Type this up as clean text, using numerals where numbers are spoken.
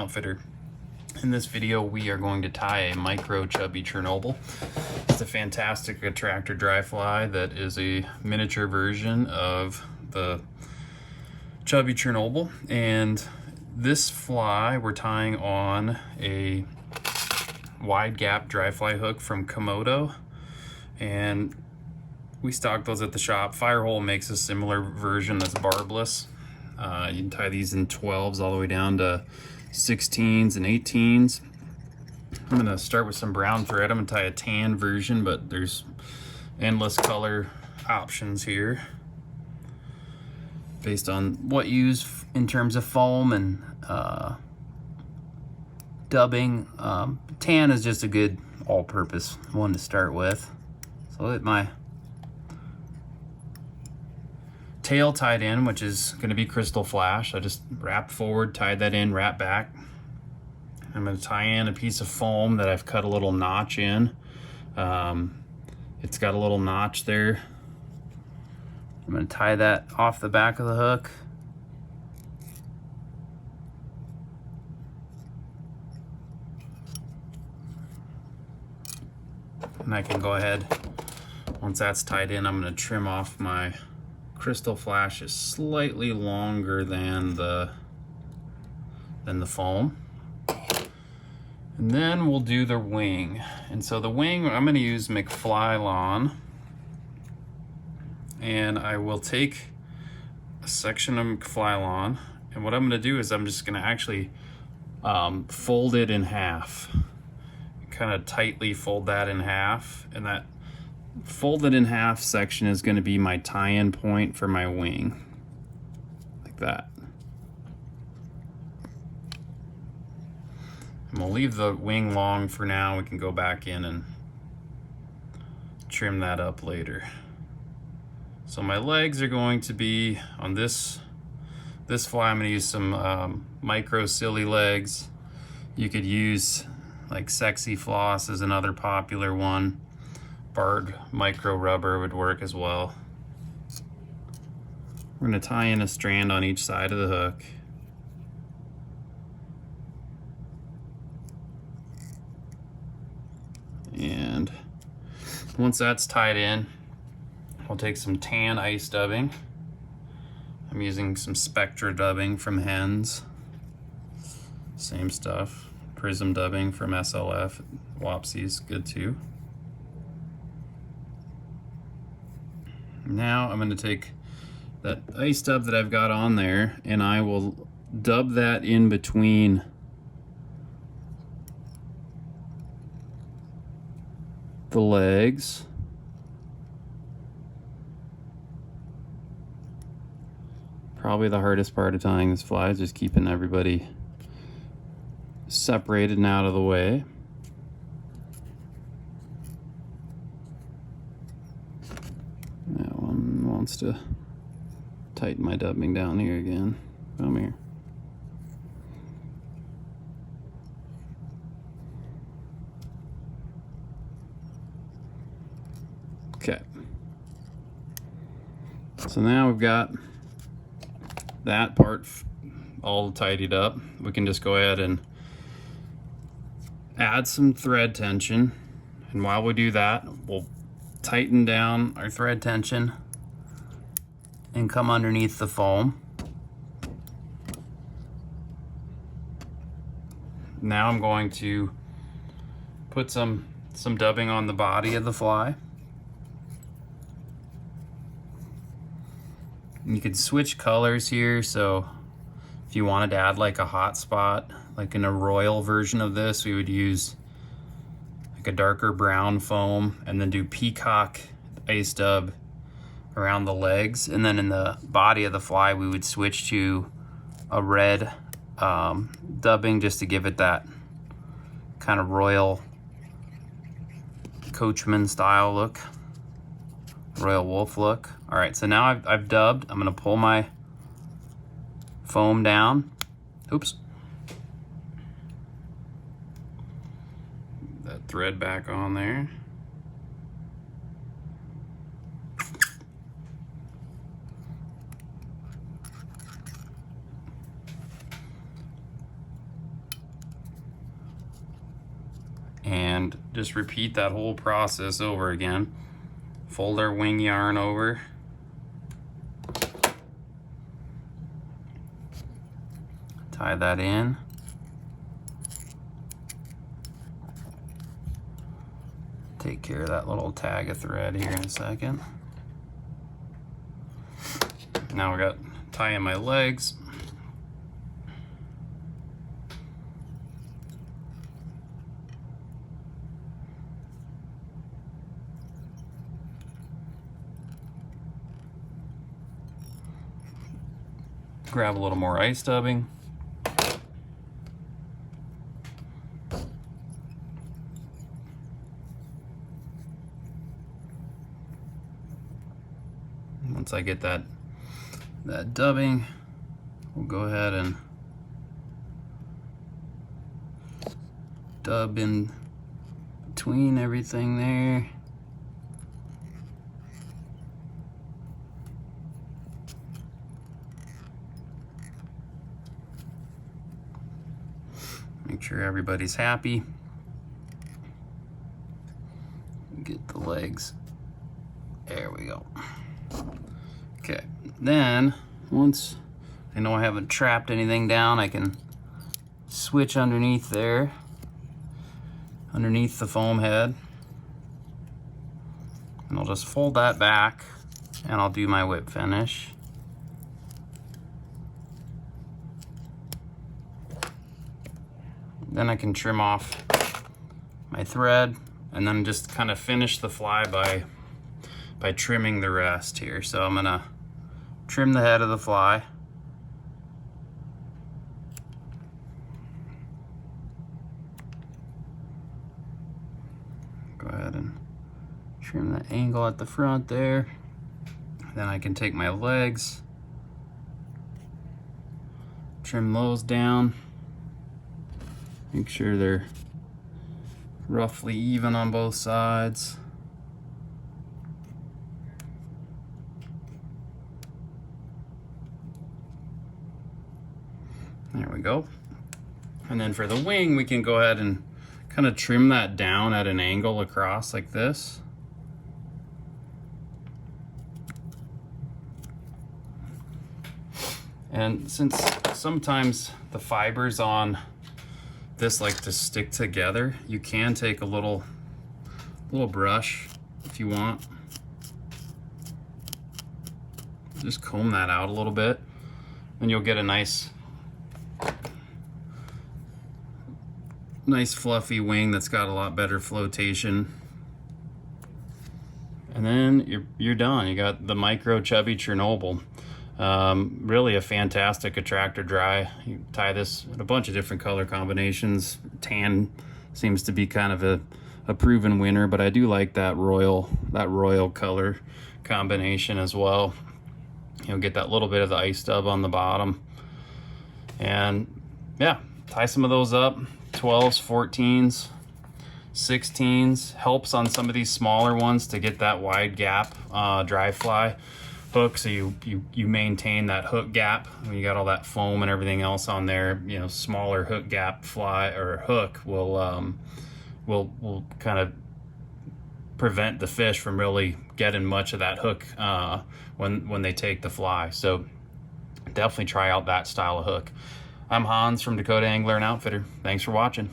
Outfitter. In this video, we are going to tie a Micro Chubby Chernobyl. It's a fantastic attractor dry fly that is a miniature version of the Chubby Chernobyl. And this fly we're tying on a wide gap dry fly hook from Kumoto. And we stock those at the shop. Firehole makes a similar version that's barbless. You can tie these in 12s all the way down to 16s and 18s. I'm gonna start with some brown thread. I'm gonna tie a tan version, but there's endless color options here based on what you use in terms of foam and dubbing. Tan is just a good all-purpose one to start with. So let my tail tied in, which is going to be crystal flash. I just wrapped forward, tied that in, wrap back. I'm going to tie in a piece of foam that I've cut a little notch in. It's got a little notch there. I'm going to tie that off the back of the hook. And I can go ahead, once that's tied in, I'm going to trim off my crystal flash is slightly longer than the foam. And then we'll do the wing. And so the wing, I'm going to use McFly, and I will take a section of McFly, and what I'm going to do is I'm just going to actually fold it in half. Kind of tightly fold that in half, and that folded in half section is going to be my tie-in point for my wing, like that. And we'll leave the wing long for now. We can go back in and trim that up later. So my legs are going to be on this fly. I'm going to use some micro silly legs. You could use like Sexy Floss is another popular one. Barred micro rubber would work as well. We're going to tie in a strand on each side of the hook. And once that's tied in, I'll take some tan ice dubbing. I'm using some Spectra dubbing from Hens. Same stuff. Prism dubbing from SLF. Wapsi's good too. Now I'm going to take that ice dub that I've got on there, and I will dub that in between the legs. Probably the hardest part of tying this fly is just keeping everybody separated and out of the way. That one wants to tighten my dubbing down here again. Come here. Okay. So now we've got that part all tidied up. We can just go ahead and add some thread tension. And while we do that, we'll tighten down our thread tension and come underneath the foam. Now I'm going to put some dubbing on the body of the fly. You could switch colors here, so if you wanted to add like a hot spot, like in a royal version of this, we would use like a darker brown foam and then do peacock ice dub around the legs, and then in the body of the fly we would switch to a red dubbing just to give it that kind of royal coachman style look, royal wolf look. All right, so now I've dubbed. I'm gonna pull my foam down. Oops. That thread back on there. just repeat that whole process over again. Fold our wing yarn over. Tie that in. Take care of that little tag of thread here in a second. Now we got tying my legs. Grab a little more ice dubbing. Once I get that dubbing, we'll go ahead and dub in between everything there. Make sure everybody's happy. Get the legs. There we go. Okay, then once I know I haven't trapped anything down, I can switch underneath there, underneath the foam head, and I'll just fold that back and I'll do my whip finish. Then I can trim off my thread and then just kind of finish the fly by trimming the rest here. So I'm gonna trim the head of the fly. Go ahead and trim the angle at the front there. Then I can take my legs, trim those down. Make sure they're roughly even on both sides. There we go. And then for the wing, we can go ahead and kind of trim that down at an angle across like this. And since sometimes the fibers on this like to stick together, you can take a little brush if you want. Just comb that out a little bit, and you'll get a nice fluffy wing that's got a lot better flotation. And then you're done. You got the Micro Chubby Chernobyl. Really a fantastic attractor dry. You tie this in a bunch of different color combinations. Tan seems to be kind of a proven winner, but I do like that royal color combination as well. You'll get that little bit of the ice stub on the bottom. And yeah, tie some of those up. 12s, 14s, 16s. Helps on some of these smaller ones to get that wide gap dry fly hook, so you maintain that hook gap when you got all that foam and everything else on there. You know, smaller hook gap fly or hook will kind of prevent the fish from really getting much of that hook when they take the fly. So definitely try out that style of hook. I'm Hans from Dakota Angler and Outfitter. Thanks for watching.